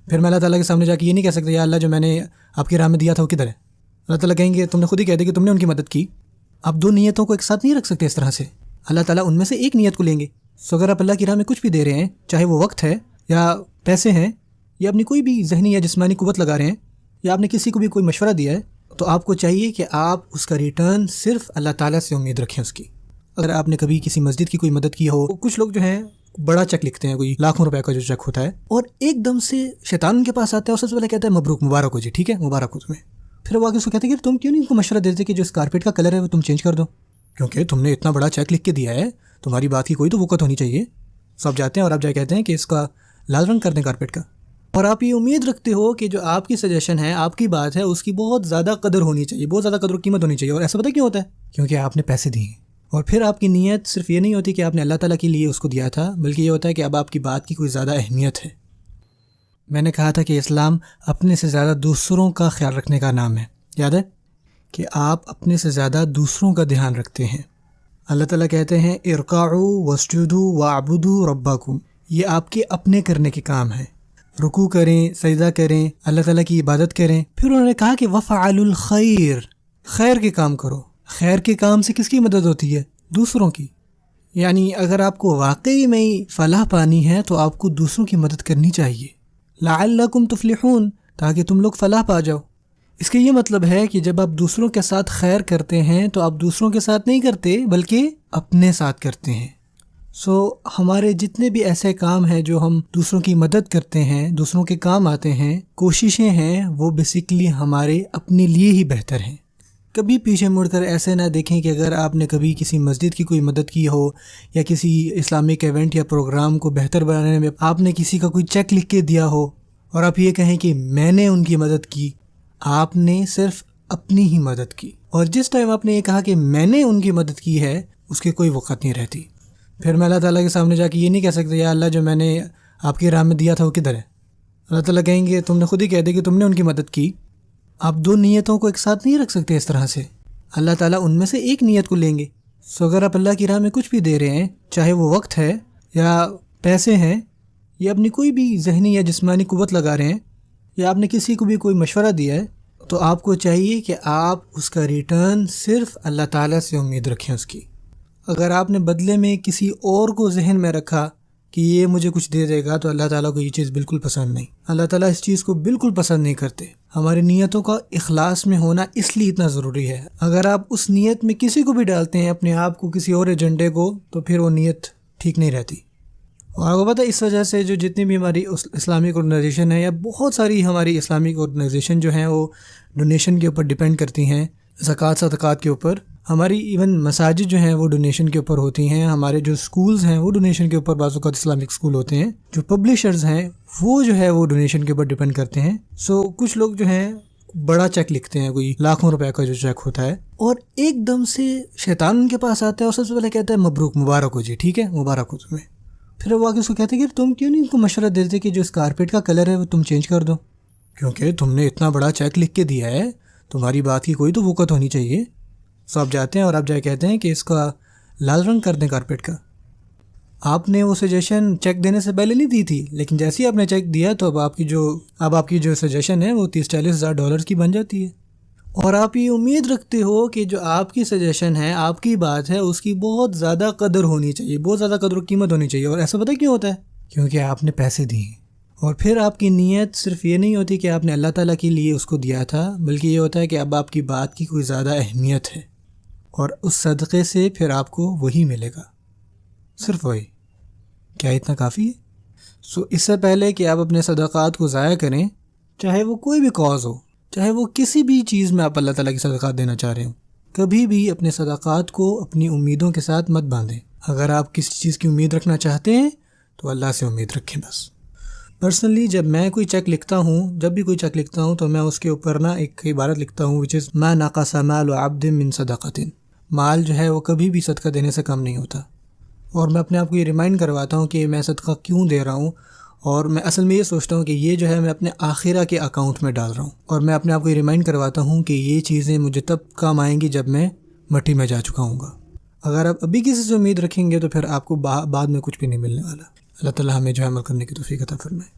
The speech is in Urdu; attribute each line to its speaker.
Speaker 1: پھر میں اللہ تعالیٰ کے سامنے جا کے یہ نہیں کہہ سکتا یا اللہ جو میں نے آپ کی راہ میں دیا تھا وہ کدھر ہے. اللہ تعالیٰ کہیں گے تم نے خود ہی کہہ دیا کہ تم نے ان کی مدد کی. آپ دو نیتوں کو ایک ساتھ نہیں رکھ سکتے اس طرح سے. اللہ تعالیٰ ان میں سے ایک نیت کو لیں گے. سو اگر آپ اللہ کی راہ میں کچھ بھی دے رہے ہیں، چاہے وہ وقت ہے یا پیسے ہیں یا اپنی کوئی بھی ذہنی یا جسمانی قوت لگا رہے ہیں یا آپ نے کسی کو بھی کوئی مشورہ دیا ہے، تو آپ کو چاہیے کہ آپ اس کا ریٹرن صرف اللہ تعالیٰ سے امید رکھیں اس کی. اگر آپ نے کبھی کسی مسجد کی کوئی مدد کی ہو، کچھ لوگ جو ہیں بڑا چیک لکھتے ہیں، کوئی لاکھوں روپے کا جو چیک ہوتا ہے، اور ایک دم سے شیطان ان کے پاس آتا ہے اور سب سے پہلے کہتا ہے مبروک، مبارک ہو جی، ٹھیک ہے مبارک ہو تمہیں. پھر وہ آگے اس کو کہتے ہیں کہ تم کیوں نہیں ان کو مشورہ دیتے کہ جو اس کارپیٹ کا کلر ہے وہ تم چینج کر دو، کیونکہ تم نے اتنا بڑا چیک لکھ کے دیا ہے، تمہاری بات کی کوئی تو وقت ہونی چاہیے. سب جاتے ہیں اور آپ جا کہتے ہیں کہ اس کا لال رنگ کر دیں کارپیٹ کا، اور آپ یہ امید رکھتے ہو کہ جو آپ کی سجیشن ہے، آپ کی بات ہے، اس کی بہت زیادہ قدر ہونی چاہیے، بہت زیادہ قدر و قیمت ہونی چاہیے. اور ایسا پتہ کیوں ہوتا ہے؟ کیونکہ آپ نے پیسے دیے. اور پھر آپ کی نیت صرف یہ نہیں ہوتی کہ آپ نے اللہ تعالیٰ کے لیے اس کو دیا تھا، بلکہ یہ ہوتا ہے کہ اب آپ کی بات کی کوئی زیادہ اہمیت ہے. میں نے کہا تھا کہ اسلام اپنے سے زیادہ دوسروں کا خیال رکھنے کا نام ہے. یاد ہے کہ آپ اپنے سے زیادہ دوسروں کا دھیان رکھتے ہیں. اللہ تعالیٰ کہتے ہیں ارکعوا واسجدوا واعبدوا ربکم، یہ آپ کے اپنے کرنے کے کام ہیں. رکوع کریں، سجدہ کریں، اللہ تعالیٰ کی عبادت کریں. پھر انہوں نے کہا کہ وفعلوا الخیر، خیر کے کام کرو. خیر کے کام سے کس کی مدد ہوتی ہے؟ دوسروں کی. یعنی اگر آپ کو واقعی میں فلاح پانی ہے تو آپ کو دوسروں کی مدد کرنی چاہیے. لعلکم تفلحون، تاکہ تم لوگ فلاح پا جاؤ. اس کا یہ مطلب ہے کہ جب آپ دوسروں کے ساتھ خیر کرتے ہیں تو آپ دوسروں کے ساتھ نہیں کرتے بلکہ اپنے ساتھ کرتے ہیں. ہمارے جتنے بھی ایسے کام ہیں جو ہم دوسروں کی مدد کرتے ہیں، دوسروں کے کام آتے ہیں، کوششیں ہیں، وہ بیسیکلی ہمارے اپنے لیے ہی بہتر ہیں. کبھی پیچھے مڑ کر ایسے نہ دیکھیں کہ اگر آپ نے کبھی کسی مسجد کی کوئی مدد کی ہو یا کسی اسلامک ایونٹ یا پروگرام کو بہتر بنانے میں آپ نے کسی کا کوئی چیک لکھ کے دیا ہو اور آپ یہ کہیں کہ میں نے ان کی مدد کی. آپ نے صرف اپنی ہی مدد کی، اور جس ٹائم آپ نے یہ کہا کہ میں نے ان کی مدد کی ہے اس کی کوئی وقت نہیں رہتی. پھر میں اللہ تعالیٰ کے سامنے جا کے یہ نہیں کہہ سکتا یا اللہ جو میں نے آپ کی راہ میں دیا تھا وہ کدھر ہے. اللہ تعالیٰ کہیں گے تم نے خود ہی کہہ دیا کہ تم نے ان کی مدد کی. آپ دو نیتوں کو ایک ساتھ نہیں رکھ سکتے اس طرح سے. اللہ تعالیٰ ان میں سے ایک نیت کو لیں گے. اگر آپ اللہ کی راہ میں کچھ بھی دے رہے ہیں، چاہے وہ وقت ہے یا پیسے ہیں یا اپنی کوئی بھی ذہنی یا جسمانی قوت لگا رہے ہیں یا آپ نے کسی کو بھی کوئی مشورہ دیا ہے، تو آپ کو چاہیے کہ آپ اس کا ریٹرن صرف اللہ تعالیٰ سے امید رکھیں اس کی. اگر آپ نے بدلے میں کسی اور کو ذہن میں رکھا کہ یہ مجھے کچھ دے دے گا، تو اللہ تعالیٰ کو یہ چیز بالکل پسند نہیں. اللہ تعالیٰ اس چیز کو بالکل پسند نہیں کرتے. ہماری نیتوں کا اخلاص میں ہونا اس لیے اتنا ضروری ہے. اگر آپ اس نیت میں کسی کو بھی ڈالتے ہیں، اپنے آپ کو، کسی اور ایجنڈے کو، تو پھر وہ نیت ٹھیک نہیں رہتی. اور آپ کو پتہ ہے اس وجہ سے جو جتنی بھی ہماری اسلامک آرگنائزیشن ہے یا بہت ساری ہماری اسلامک آرگنائزیشن جو ہیں وہ ڈونیشن کے اوپر ڈیپینڈ کرتی ہیں، زکوٰۃ صدقات کے اوپر. ہماری ایون مساجد جو ہیں وہ ڈونیشن کے اوپر ہوتی ہیں. ہمارے جو سکولز ہیں وہ ڈونیشن کے اوپر، بعض اوقات اسلامک سکول ہوتے ہیں. جو پبلشرز ہیں وہ جو ہے وہ ڈونیشن کے اوپر ڈیپینڈ کرتے ہیں. کچھ لوگ جو ہیں بڑا چیک لکھتے ہیں، کوئی لاکھوں روپے کا جو چیک ہوتا ہے، اور ایک دم سے شیطان ان کے پاس آتا ہے اور سب سے پہلے کہتا ہے مبروک، مبارک ہو جی، ٹھیک ہے مبارک ہو تمہیں. پھر وہ آگے اس کو کہتے ہیں کہ تم کیوں نہیں ان کو مشورہ دیتے کہ جو اس کارپیٹ کا کلر ہے وہ تم چینج کر دو، کیونکہ تم نے اتنا بڑا چیک لکھ کے دیا ہے، تمہاری بات کی کوئی تو وقت ہونی چاہیے. آپ جاتے ہیں اور آپ جا کہتے ہیں کہ اس کا لال رنگ کر دیں کارپیٹ کا. آپ نے وہ سجیشن چیک دینے سے پہلے نہیں دی تھی، لیکن جیسے ہی آپ نے چیک دیا تو اب آپ کی جو سجیشن ہے وہ 30-40 ہزار ڈالر کی بن جاتی ہے. اور آپ یہ امید رکھتے ہو کہ جو آپ کی سجیشن ہے، آپ کی بات ہے، اس کی بہت زیادہ قدر ہونی چاہیے، بہت زیادہ قدر و قیمت ہونی چاہیے. اور ایسا پتہ کیوں ہوتا ہے؟ کیونکہ آپ نے پیسے دیے. اور پھر آپ کی نیت صرف یہ نہیں ہوتی کہ آپ نے اللہ تعالیٰ کے لیے اس کو دیا تھا، بلکہ یہ ہوتا ہے کہ اب آپ کی بات کی کوئی زیادہ اہمیت ہے، اور اس صدقے سے پھر آپ کو وہی ملے گا، صرف وہی. کیا اتنا کافی ہے؟ اس سے پہلے کہ آپ اپنے صدقات کو ضائع کریں، چاہے وہ کوئی بھی کاز ہو، چاہے وہ کسی بھی چیز میں آپ اللہ تعالیٰ کی صدقات دینا چاہ رہے ہوں، کبھی بھی اپنے صدقات کو اپنی امیدوں کے ساتھ مت باندھیں. اگر آپ کسی چیز کی امید رکھنا چاہتے ہیں تو اللہ سے امید رکھیں بس. پرسنلی جب میں کوئی چیک لکھتا ہوں، جب بھی کوئی چیک لکھتا ہوں، تو میں اس کے اوپر ایک عبارت لکھتا ہوں which is ما نقص مال عبد من صدقۃ. مال جو ہے وہ کبھی بھی صدقہ دینے سے کم نہیں ہوتا. اور میں اپنے آپ کو یہ ریمائنڈ کرواتا ہوں کہ میں صدقہ کیوں دے رہا ہوں، اور میں اصل میں یہ سوچتا ہوں کہ یہ جو ہے میں اپنے آخرہ کے اکاؤنٹ میں ڈال رہا ہوں. اور میں اپنے آپ کو یہ ریمائنڈ کرواتا ہوں کہ یہ چیزیں مجھے تب کام آئیں گی جب میں مٹی میں جا چکا ہوں گا. اگر آپ ابھی کسی سے امید رکھیں گے تو پھر آپ کو بعد میں کچھ بھی نہیں ملنے والا. اللہ تعالیٰ ہمیں جو عمل کرنے کی توفیق عطا فرمائے.